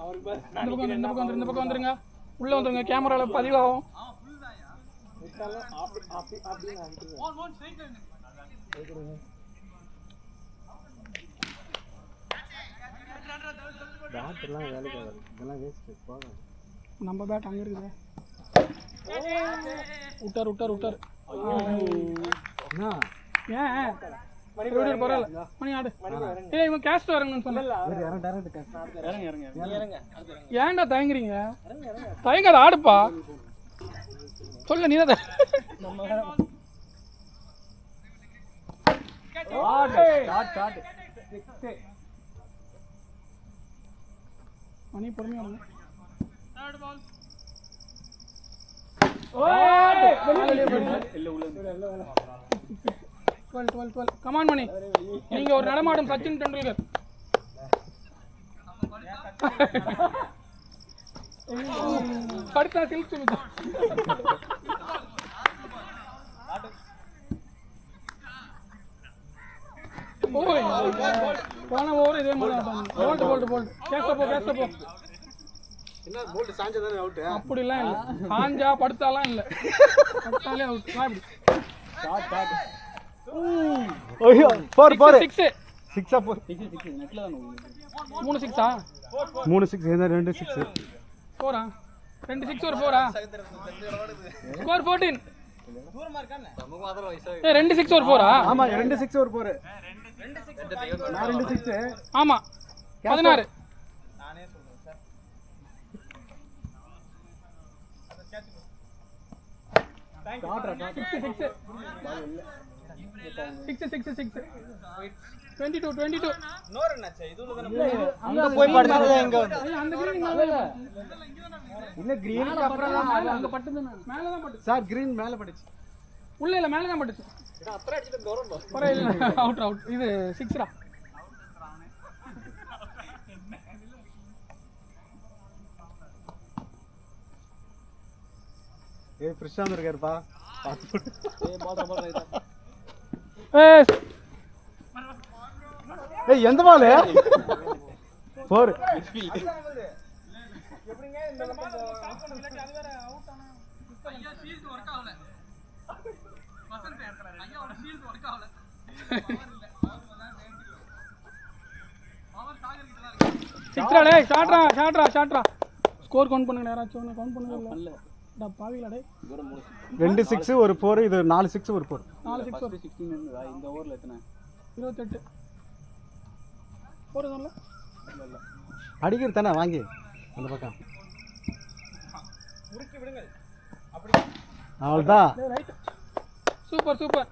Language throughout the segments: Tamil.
இந்த பக்கம் வந்துருங்க. உள்ள வந்துருங்க. கேமரால பதிவாகும். நம்ம பேட் அங்க இருக்குது. விட்டார். ஏன் பரவாயில்ல மணி ஆடு. இவன் கேஸ்ட் வரணும்னு சொன்னேன். ஏன்டா தயங்குறீங்க? தயங்காத ஆடுப்பா. சொல்ல நீ தான் மணி பொறுமையா வருங்க. கமான் மணி, நீங்க ஒரு நடமாடும் சச்சின் டெண்டுல்கர். படுத்தா சில்க் சுமிதா. போன ஓவர் இதே மாதிரி போல்ட் கேஸ்ட போ. அப்படிலாம் இல்ல, சாஞ்சா படுத்தாலாம் இல்ல, படுத்தாலே அவுட். மூணு சிக்ஸா? 3 6 என்ன 2 6 4ஆ? 2 6 ஒரு 4ஆ? ஸ்கோர் 14. ஏ 2 6 ஒரு 4ஆ? ஆமா 2 6 ஒரு 4. நான் 2 6. ஆமா 16. நானே சொல்றேன் சார். 6 22 நோர் என்னாச்சு? இதுல தான அங்க போய் படுறது. எங்க அந்த கிரீன் இல்ல, கிரீனுக்கு அப்புறம் அங்க பட்டுது. மேல தான் பட்டுச்சு சார். கிரீன் மேல பட்டுச்சு. உள்ள இல்ல, மேல தான் பட்டுச்சு. அப்புறம் அடிச்சிட்டு தோறணும். பரவாயில்லை, அவுட். இது 6டா. ஏய் பிரசாந்த் இருக்காருப்பா. ஏய் எந்த பால்? 4. எப்படிங்க இந்த நம்ம ஸ்டாப் பண்ண இல்லாட்டி அது வேற அவுட் ஆனா. ஐயா ஷீல்ட் வர்க் ஆகல. வசந்த் பேர்க்கறாரு. ஐயா அவரோட ஷீல்ட் வர்க் ஆகல. பவர் இல்ல. பவர் சாகர் கிட்ட தான் இருக்கு. சிக்ஸ்ரா டேய், ஷாட்ரா. ஸ்கோர் கவுண்ட் பண்ணுங்க. யாராச்சும் கவுண்ட் பண்ணுங்க. இல்ல டா பாவிங்களா டேய். 2 6 ஒரு 4. இது 4 6 ஒரு 4. 4 6 ஒரு 16. இந்த ஓவர்ல எத்தனை? 28. போறதுல இல்ல அடிக்கிறது தானே வாங்கி அந்த பக்கம் முறுக்கி விடுங்க. அப்படி அவ்வளவுதான். ரைட். சூப்பர் 28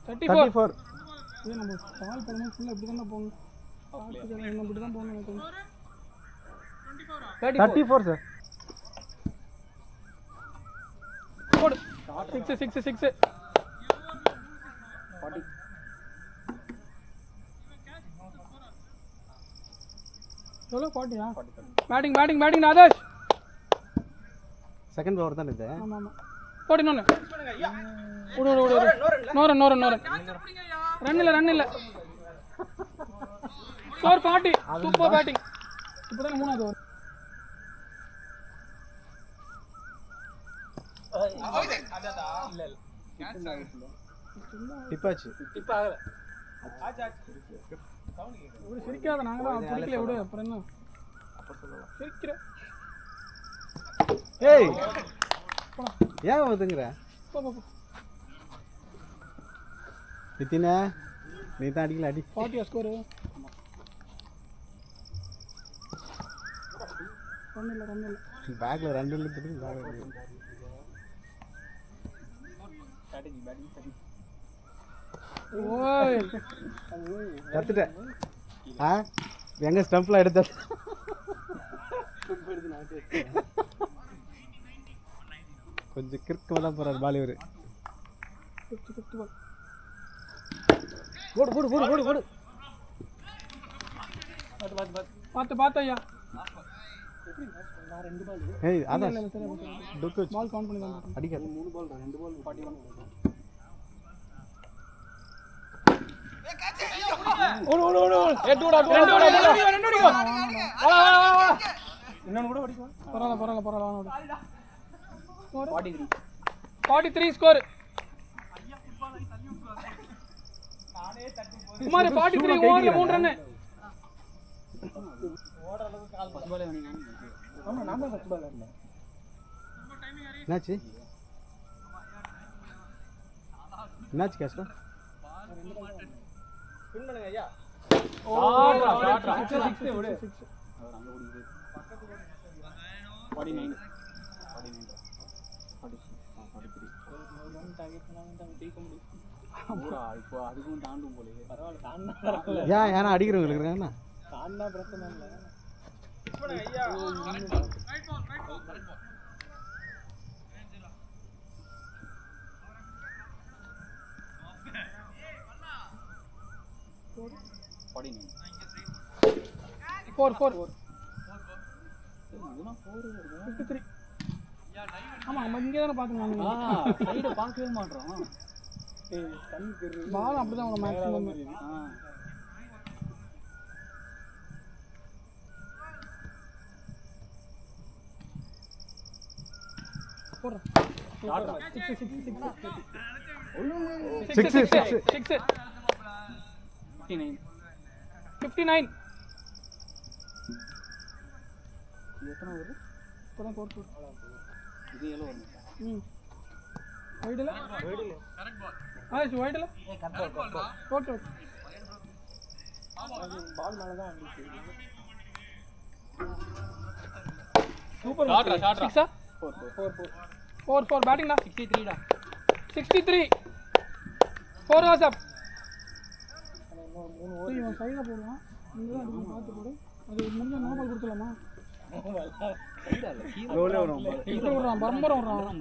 34. இது நம்ம பால் பண்ணனும். ஃபுல்லா இப்படி தான் போணும். நம்ம இப்படி தான் போணும். எனக்கு 34 சார். போடு. 6 40. எவ்வளோ 40யா? பேட்டிங் ஆதர்ஷ். செகண்ட் ஓவர் தான் இது. ஆமா போடு. இன்னொன்னு நோரன். ரன் இல்ல. ஸ்கோர் 40. Super batting. இப்போதான் 3வது ஓவர். டிப் ஆகல. ஒரு சிரிக்காத, நாங்க தான் பிடிக்கல விடு. அப்புறம் என்ன சிரிக்கிற? ஏய் ஏன் வந்துங்கற? போ நிதினா நீ தான் அடிக்கல. அடி 40 ஸ்கோர். ரன் இல்ல. பேக்ல ரன் இல்ல. பேட்டிங். ஓய் கத்துட்ட. எங்க ஸ்டம்ப்ல எடுத்த கொஞ்சம் கிறுக்கமா தான் போறாரு பால் இவரு. போடு. பாத்து ஐயா. ஏய் அதான் டுக்கு பால் கவுண்ட் பண்ணி தான் அடிக்காத. 3 பால் 2 பால் 41. ஓடு ஓடு ஓடு ரெண்டு அடிக்கோ வா இன்னொன்னு கூட அடிக்கோ பரவாயில்ல 43 ஸ்கோர் குமார் 43 ஓவர்ல 3 ரன் ஓடுற அளவுக்கு கால் பஸ் பால் வேணுங்க ஆமா நான் தான் பஸ் பால் இல்ல என்னாச்சு கேஸ்டா பின் பண்ணுங்க ஐயா ஷாட்ரா 6 விடு அவர் அங்க ஓடிது 49 இப்போ அதுக்கும் தாண்டும் போல பரவாயில்ல ஏன் ஏன்னா அடிக்கிறவங்களுக்கு இருக்காங்கண்ணா தாண்டா பிரச்சனை இல்லை ஐயா 4 இதுனா 4 53 ஆமா நம்ம இங்க தான பாத்துங்க சைடு பார்க்கவே மாட்டோம் ஏய் தண்ணி தெரு பால் அப்படிதான் ஒரு மேக்ஸிமம் போற 59 எத்தனை வருது இப்போதான் 4 இது எல்லோ வருது வைடல கரெக்ட் பால் ஆயிச்சு வைடல கரெக்ட் பால் போட்டு பால் மேல தான் வந்துச்சு சூப்பர் ஷாட்ரா 6 4 பேட்டிங் டா 63 டா 63 4 வாஸ் அப் இன்னும் 3 ஓவர் இவன் சைடுல போடுவான் இங்க தான் அடிச்சு பாத்து போடு அது முடிஞ்ச நோ பால் கொடுத்துலாமா ரோலே வரும் இப்போ வரான் பம்பரம் வரான்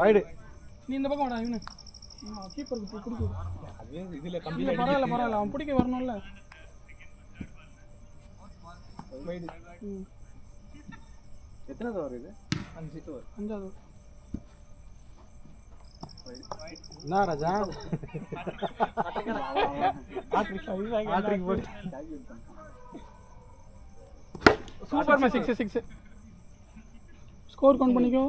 வைடு நீ இந்த பக்கம் வாடா இவனு கீப்பருக்கு குடுக்கு அது இதுல கம்பில பரவாயில்ல அவன் பிடிக்க வரணும்ல வைடு எத்தனை ஓவர் இது 5 ஓவர் 5வது என்ன ராஜா ஆட்ரிக் போட் சூப்பர் மேட்ச் 6 ஸ்கோர் கவுண்ட் பண்ணிக்கோ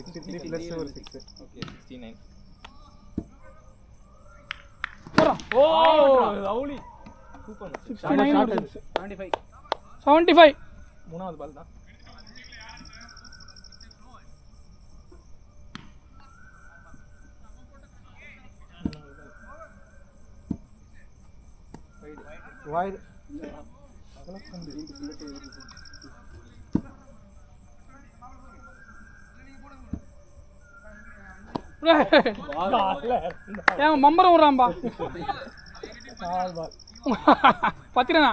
63 plus ஒரு 6 ஓகே 69 போடா ஓ லவ்லி சூப்பர் 69 75 மூணாவது பால் தான் வைடு ஏன் மம்பரம் விடுறான்பா பத்திரனா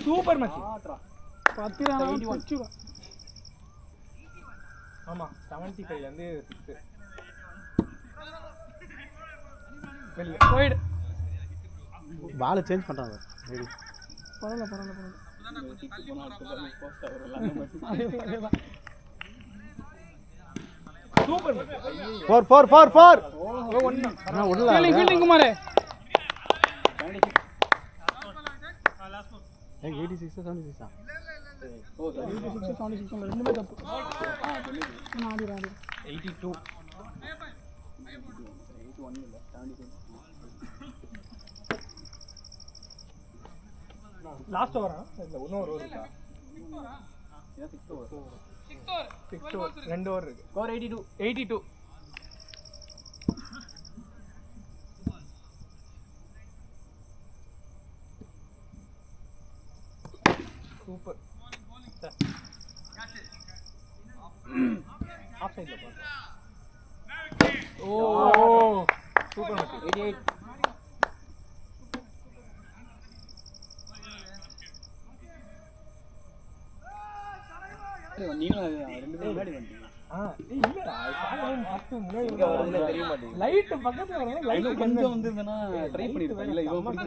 சூப்பர் மேட்ச் பத்திரனா ஆமா 75 ல இருந்து 6 வைடு பால் சேஞ்ச் பண்றாங்க ரெடி பரவாயில்ல சூப்பர் 4 நான் உள்ள ஃபீல்டிங் குமாரே 86 76 ஓ 76 76 ரெண்டுமே தப்பு ஆடி 82 81 இல்ல 72 லாஸ்ட் ஓவரா இல்ல இன்னொரு ஓவர் இருக்கா 6 ஓவர் ரெண்டு ஓவர் இருக்கு ஸ்கோர் 82 சூப்பர் ஆஃப் சைடுல போறா ஓ சூப்பர் மேட்ச் 88 நீங்களும் ரெண்டு பேரும் முன்னாடி வந்துட்டீங்க இல்லடா ஃபர்ஸ்ட் முன்னாடி தெரிய மாட்டேங்குது லைட் பக்கத்துல வரணும் லைட் கொஞ்சம் வந்திருந்தனா ட்ரை பண்ணிருப்பேன் இல்ல இவன்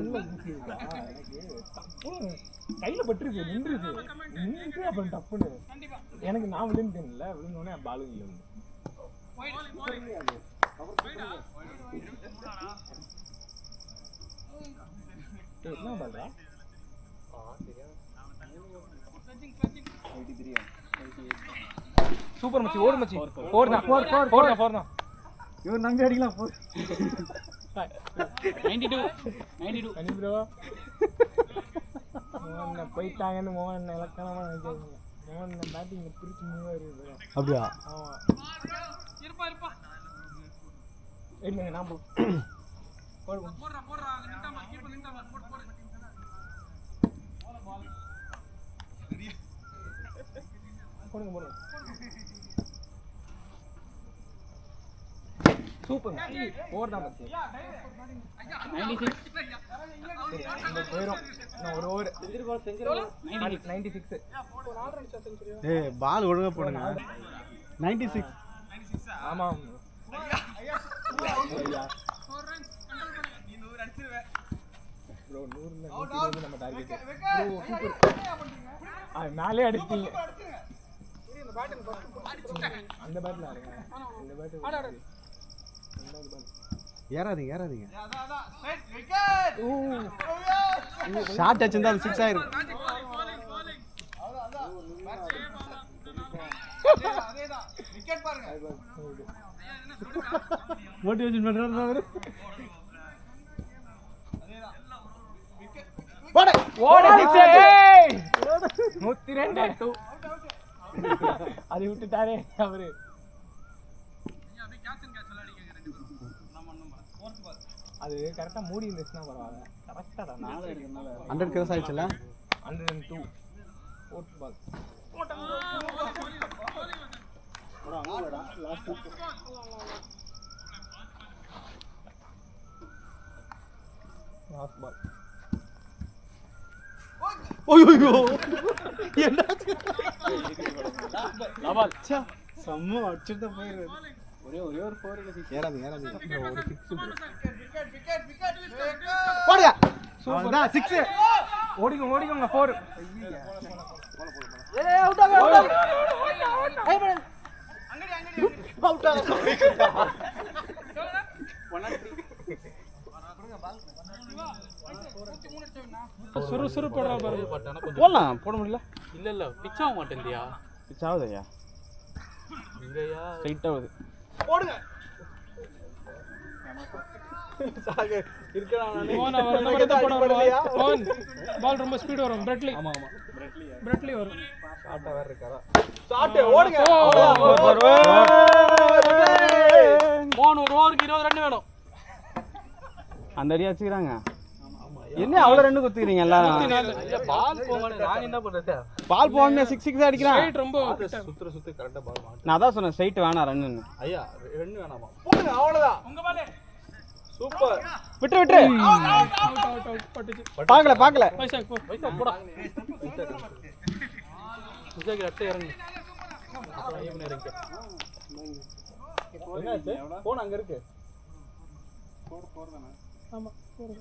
கையில பட்டுருச்சு நின்றுச்சு அப்புறம் டப்புன்னு எனக்கு நான் விழுந்தேன் இல்ல விழுந்தோடனே பாலு விழுந்து என்ன பண்றா சூப்பர் மச்சி ஓடு மச்சி 4 தான் 4 தான் இவன் நம்பி அடிக்கலாம் 92 ப்ரோ மோகன் போயிட்டாங்கன்னு மோகன் இலக்கணமா நினைக்காதீங்க மோகன் பேட்டிங் பிரிச்சு மூவாரு அப்படியா? ஆமா இல்லைங்க நான் போடுங்க சூப்பர் 4 தான் மச்சி 96 போயிரும் நான் ஒரு ஓவர் 96 ஏய் பால் ஒழுங்கா போடுங்க 96 ஆமா ப்ரோ 100 நம்ம டார்கெட் ப்ரோ சூப்பர் நாலே அடிச்சீங்க அந்த பேட்ல ஆடுங்க இந்த பேட் ஏறாதீங்க ஷாட் அடிச்சிருந்தா அது 6 ஆயிரும். மோட்டிவேஷன் பண்றாரு போடு ஓடு 102 அது விட்டுட்டாரே அவரு அது கரெக்டா மூடி இருந்துச்சுன்னா பரவாயில்ல கரெக்டா 100 கிராஸ் ஆயிடுச்சுல 102 ஃபோர்த் பால் லாஸ்ட் பால் ஓய்யோ என்னாச்சு பால் ச்சே சம்ம அடிச்சிட்டு போயிரு ஒரே ஒரு 4 இல்ல 6 ஏறாதீங்க ஒரு 6 போடுங்க சூப்பர் 6 ஓடிங்க 4 ஏய் அவுட் ஏய் பட அவுட் சுறு போடுறா பாரு போடலாம் போட முடியல இல்ல பிச் ஆக மாட்டேன்டியா பிச் ஆகுதுயா இங்கயா ரைட் ஆகுது போடுங்க சாக இருக்கடா பால் ரொம்ப ஸ்பீட் வரும் பிரெட்லி ஆமா பிரெட்லி வரும் ஷாட்டா வேற இருக்கறா ஷாட் ஓடுங்க மோன் ஒரு ஓவருக்கு 20 ரன் வேணும் அந்த அடி அடிச்சுக்கிறாங்க என்ன அவ்வளவு ரன் குத்துக்கிறீங்க எல்லாரும் பால் போவானே நான் என்ன பண்றது பால் போவாம 6 அடிக்கிறான் ஸ்ட்ரைட் ரொம்ப சுத்து கரெக்ட்டா பால் மாட்டு நான் அதான் சொன்னேன் ஸ்ட்ரைட் வேணாம் ரன்னு ஐயா ரன் வேணாமா போடுங்க அவ்வளவுதான் உங்க பால் சூப்பர் விட்டு அவுட் பட்டுச்சு பார்க்கல வைசாக் போ போடா விஜய் அட்டை இறங்கு என்னாச்சு போன் அங்க இருக்கு 4 தானே ஆமா போடு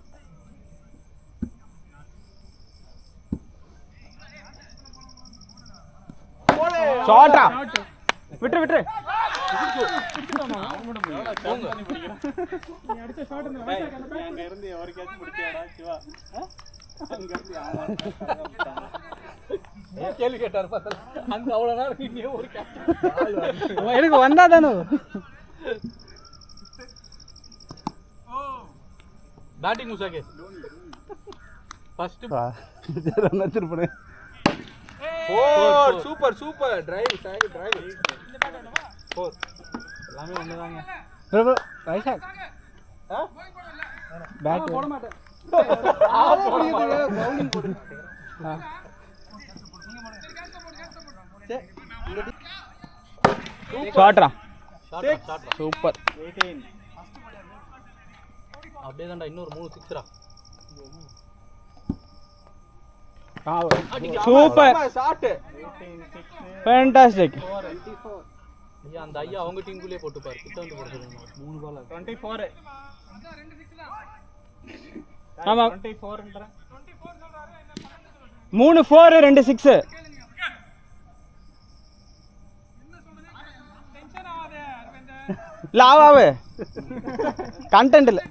ஷாட்டா விட்டு நீ அடிச்ச ஷாட் இந்த வைசாக் அந்த அங்க இருந்து ஒரு கேட்ச் பிடிச்சியாடா சிவா அங்க இருந்து கேள்வி கேட்டார் பார்த்தா அங்க அவ்வளவு நேரம் நீங்க ஒரு கேட்ச் எனக்கு வந்தா தானே பேட்டிங் முசாகே ஃபர்ஸ்ட் ரன் அடிச்சிருப்பேன் சூப்பர் டிரைவ் சாகே டிரைவ் 4 எல்லாமே ஒண்ணுதாங்க பிரபு வைசாக் பேட் போட மாட்டேன் பவுலிங் போடு ஷாட்ரா ஷாட் சூப்பர் அப்படியே தான்டா இன்னொரு 3 6ரா சூப்பர் ஷாட் ஃபேண்டாஸ்டிக் ஐயா அந்த ஐயா அவங்க டீமுக்குள்ளே போட்டு பாரு கிட்ட வந்து போட சொல்லுங்க 3 பால் 24 ஆமா 24ன்றேன் 3 4 2 6 லாவாவே கண்டென்ட் இல்ல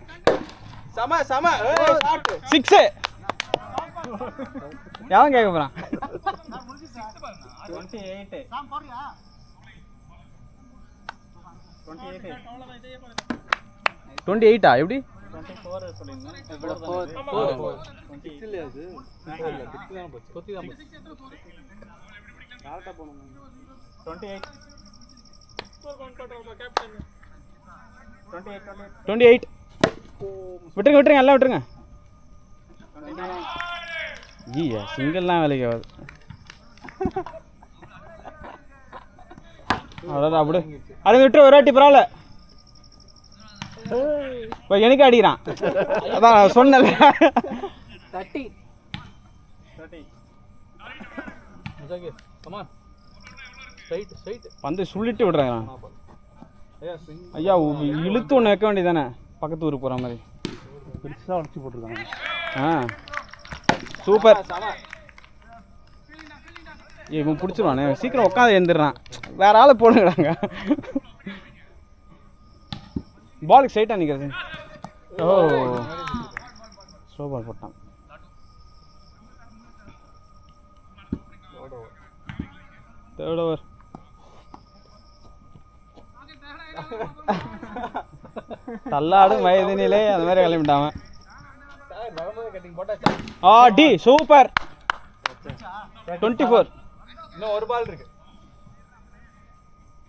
சம சம ஷாட் 6 யாவன் கேக்க போறான் 28 சாம் போறியா 28 எப்படி 24 சொல்லுங்க 4 இல்ல அது இல்ல 6 தான் போச்சு 30 தான் போச்சு கரெக்ட்டா போணும் 28 ஸ்கோர் கவுண்ட் பண்றோம் கேப்டன் 28 விட்டுருங்க எல்லாம் விட்டுருங்க ஜீயா சிங்கிள்லாம் வேலைக்கு ஆகாது அவ்வளோதான் அப்படி அதை விட்டுரு ஒரு வாட்டி பரவாயில்ல இப்போ எனக்கு அடிக்கிறான் அதான் சொன்னல 30 முசாகி கம் ஆன் ஸ்ட்ரைட் வந்து சொல்லிட்டு விடுறாங்க ஐயா இழுத்து ஒன்று வைக்க வேண்டியதானே பக்கத்து ஊருக்கு போகிற மாதிரி பெருசாக உடச்சி போட்டிருக்காங்க. ஆ சூப்பர் இவன் பிடிச்சிருவானே சீக்கிரம் உட்காந்து எழுந்துடுறான் வேற ஆளை போடுங்கிறாங்க பாலுக்கு ஸ்ட்ரைட்டாக நிற்கிறது ஓ ஸ்லோ பால் போட்டான் தேர்ட் ஓவர் தள்ளாடும் வயதினிலே அந்த மாதிரி கிளம்பிட்டாங்க டி சூப்பர் 24 இன்னும் ஒரு பால் இருக்கு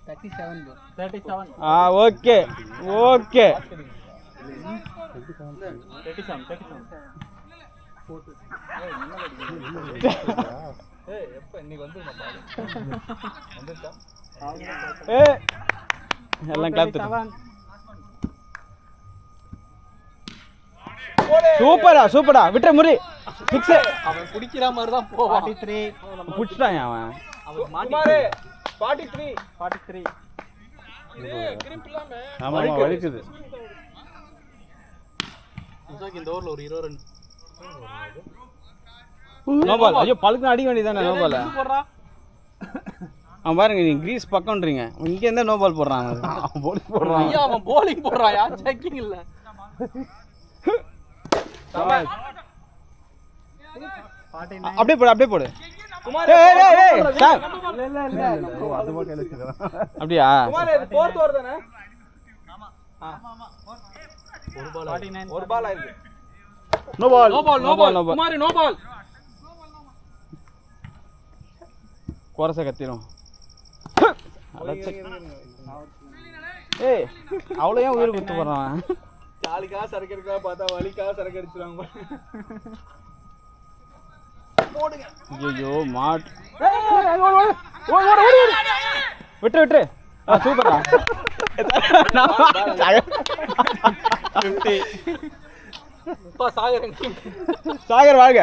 37 ஓகே ஓகே 37 ஏய் எப்ப இன்னைக்கு வந்துருமா வந்துட்டா ஏய் எல்லாம் கிளாப் சூப்பரா விட்டுற முறி 6 அவன் குடிக்கிற மாதிரி தான் போவான் 43 புடிச்சிட்டான் அவன் குமாரே 43 கிரிப் இல்லாம ஆமா வலிக்குது. முசாகி இந்த ஓவர்ல ஒரு 20 ரன் நோ பால் ஐயோ பழுக்கு அடிக்க வேண்டியதானே நோ பால் போடுறா அவன் பாருங்க நீங்க கிரீஸ் பக்கம்ன்றீங்க இங்க இருந்தா நோ பால் போடுறான் ஐயா அவன் bowling போடுறான் யா செக்கிங் இல்ல அப்படியே போடு குமார் சார் இல்ல அது மட்டும் எழுதிக்கலாம். அப்படியா குமார் இது 4th ஓவர் தானே ஆமா ஒரு பால் ஆயிருக்கு no ball Kumar no ball குறச கத்திரும் ஏய் அவ்வளோ ஏன் உயிர் குத்து போடுறான் ஜாலிக்கா சரக்கு இருக்கா பார்த்தா வலிக்கா சரக்கு அடிச்சிருவாங்க போடுங்க ஐயோ மாட் விட்டு சூப்பரா 50 பா சாகர் வாழ்க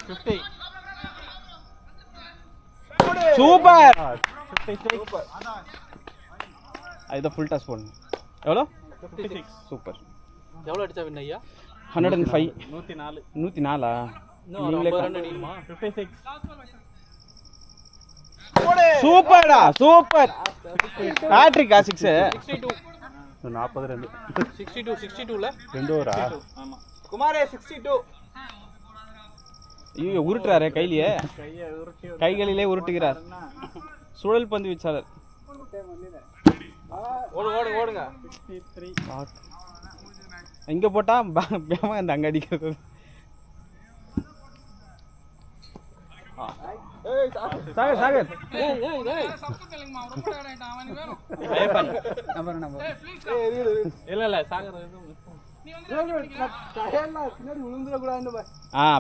50 சூப்பர் 56 இத ஃபுல் டாஸ் போடுங்க எவ்வளோ 56 சூப்பர் எவ்வளவு அடிச்சா வின் ஐயா 105 104 104 நீங்களே ரன் அடிக்குமா 56 சூப்பர்டா சூப்பர் ஹேட்ரிக் 6 62 42 62ல 2 ஓவரா? ஆமா குமாரே 62 ஐயோ உருட்டுறாரே கையிலேயே கையை உருட்டி கைகளிலே உருட்டுகிறார் சுழல் பந்து வீச்சாளர் ஓடுங்க 63 இங்க போட்டா பேமா இந்த அங்க அடிக்கிறது சாகர் இல்ல சாகர்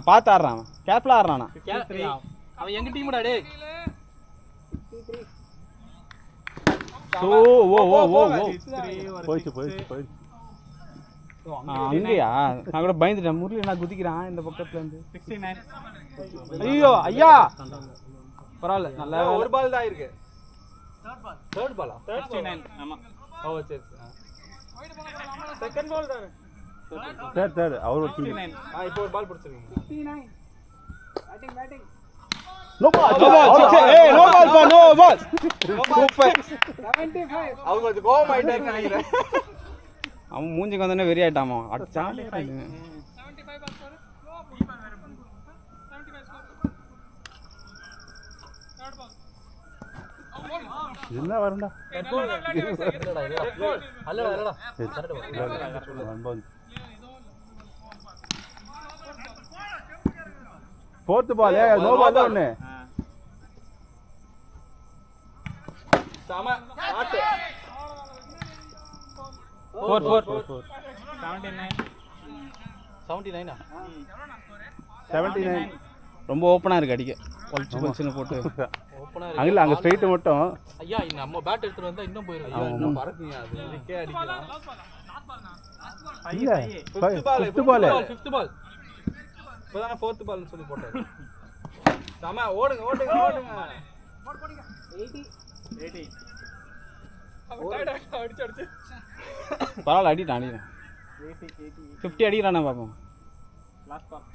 பார்த்து ஆடுறான் கேப்ல ஆடுறானா அவன் எங்க டீம்டா டேய் போயிடுச்சு அங்கயா நான் கூட பயந்துட்டேன் முரளி நான் குதிக்கிறான் இந்த பக்கத்துல இருந்து 69 ஐயோ ஐயா பரவாயில்ல நல்லா ஒரு பால் தான் இருக்கு தேர்ட் பாலா 69 ஆமா ஓ சரி செகண்ட் பால் தானே தேர்ட் அவர் ஒரு 69 இப்போ ஒரு பால் பிடிச்சிருக்கீங்க 59 batting no ball no ball பா நோ பால் சூப்பர் 75 அவங்க கொஞ்சம் கோவம் ஆயிட்டாரு நினைக்கிறேன் அவன் மூஞ்சிக்கு வந்தனே வெறி ஆயிட்டாமா அடிச்சா 75 பால் ஸ்கோர் என்ன வரண்டா அல்லடா ஃபோர்த் பால் நோ பால் தான் ஒண்ணு சம ஆட்டு 79 79 ரொம்ப ஓப்பனா இருக்கு அடிக்க பொலிச்சு போட்டு ஓபனா அங்க அங்க ஸ்ட்ரைட் மட்டும் ஐயா நம்ம பேட் எடுத்துட்டு வந்தா இன்னும் போயிரும் ஐயா இன்னும் பறக்குங்க அது இதுக்கே அடிக்கலாம் இல்ல ஃபிஃப்த் பால் ஃபிஃப்த் பால் இப்போதான் ஃபோர்த் பால்னு சொல்லி போட்டாரு சம ஓடுங்க 80 அடிச்சு பரவாயில்ல அடிட்டான் 50 அடிக்கிறானே பாப்போம் லாஸ்ட் பால்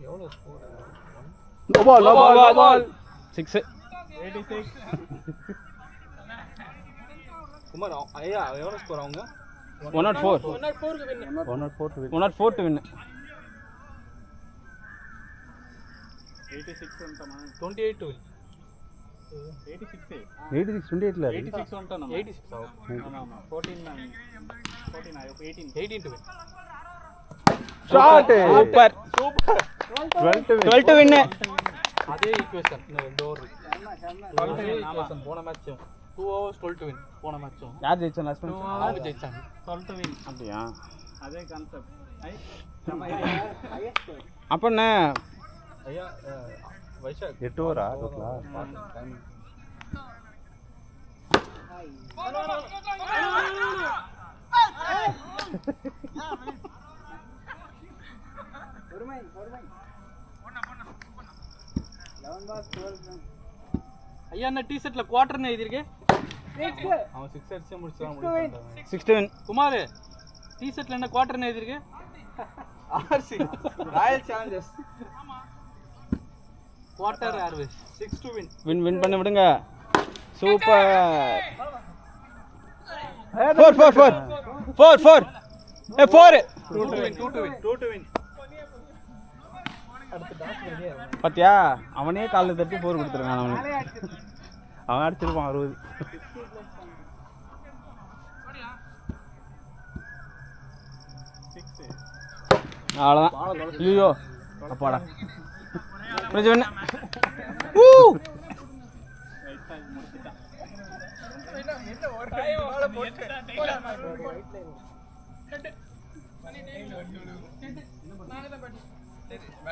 எவ்வளவு ஸ்கோர் நோ பால் 6 86 குமார் ஐயா எவ்வளவு ஸ்கோர் அவங்க 104 104 க்கு வின் 104 டு வின் 86 ఉంటామా 28 టు విన్ 86 28 ல 86 ఉంటాం 86 ஆமா 14 18 to win shot super 12 to win அதே ஈக்குவேஷன் இந்த ரெண்டு ஓவர் அதே ஈக்குவேஷன் போன மேட்ச் 2 ஓவர்ஸ் 12 டு வின் போன மேட்ச் யார் ஜெயிச்சா லாஸ்ட் அவங்க ஜெயிச்சாங்க 12 to win அப்படியா அதே கான்செப்ட் அப்ப என்ன ஐயா வைஷாக் 8 ஓவரா டோட்டலா பொறுமை 11 பால் 12 ஐயா என்ன டி-ஷர்ட்ல குவார்ட்டர்னு எழுதிருக்கு அவன் 6 அடிச்சு முடிச்சான் 6 டு வின் குமார் டி-ஷர்ட்ல என்ன குவார்ட்டர்னு எழுதிருக்கு RC Royal Challengers quarter Airways 6 to win win பண்ணி விடுங்க சூப்பர் 4 2 to win பாத்தியா அவனே கால்ல தட்டி 4 கொடுத்துருக்கான் அவனுக்கு அவன் அடிச்சிருப்பான் 60 அவ்வளோதான் ஐயோ அப்பாடா புரிஞ்சு வேணா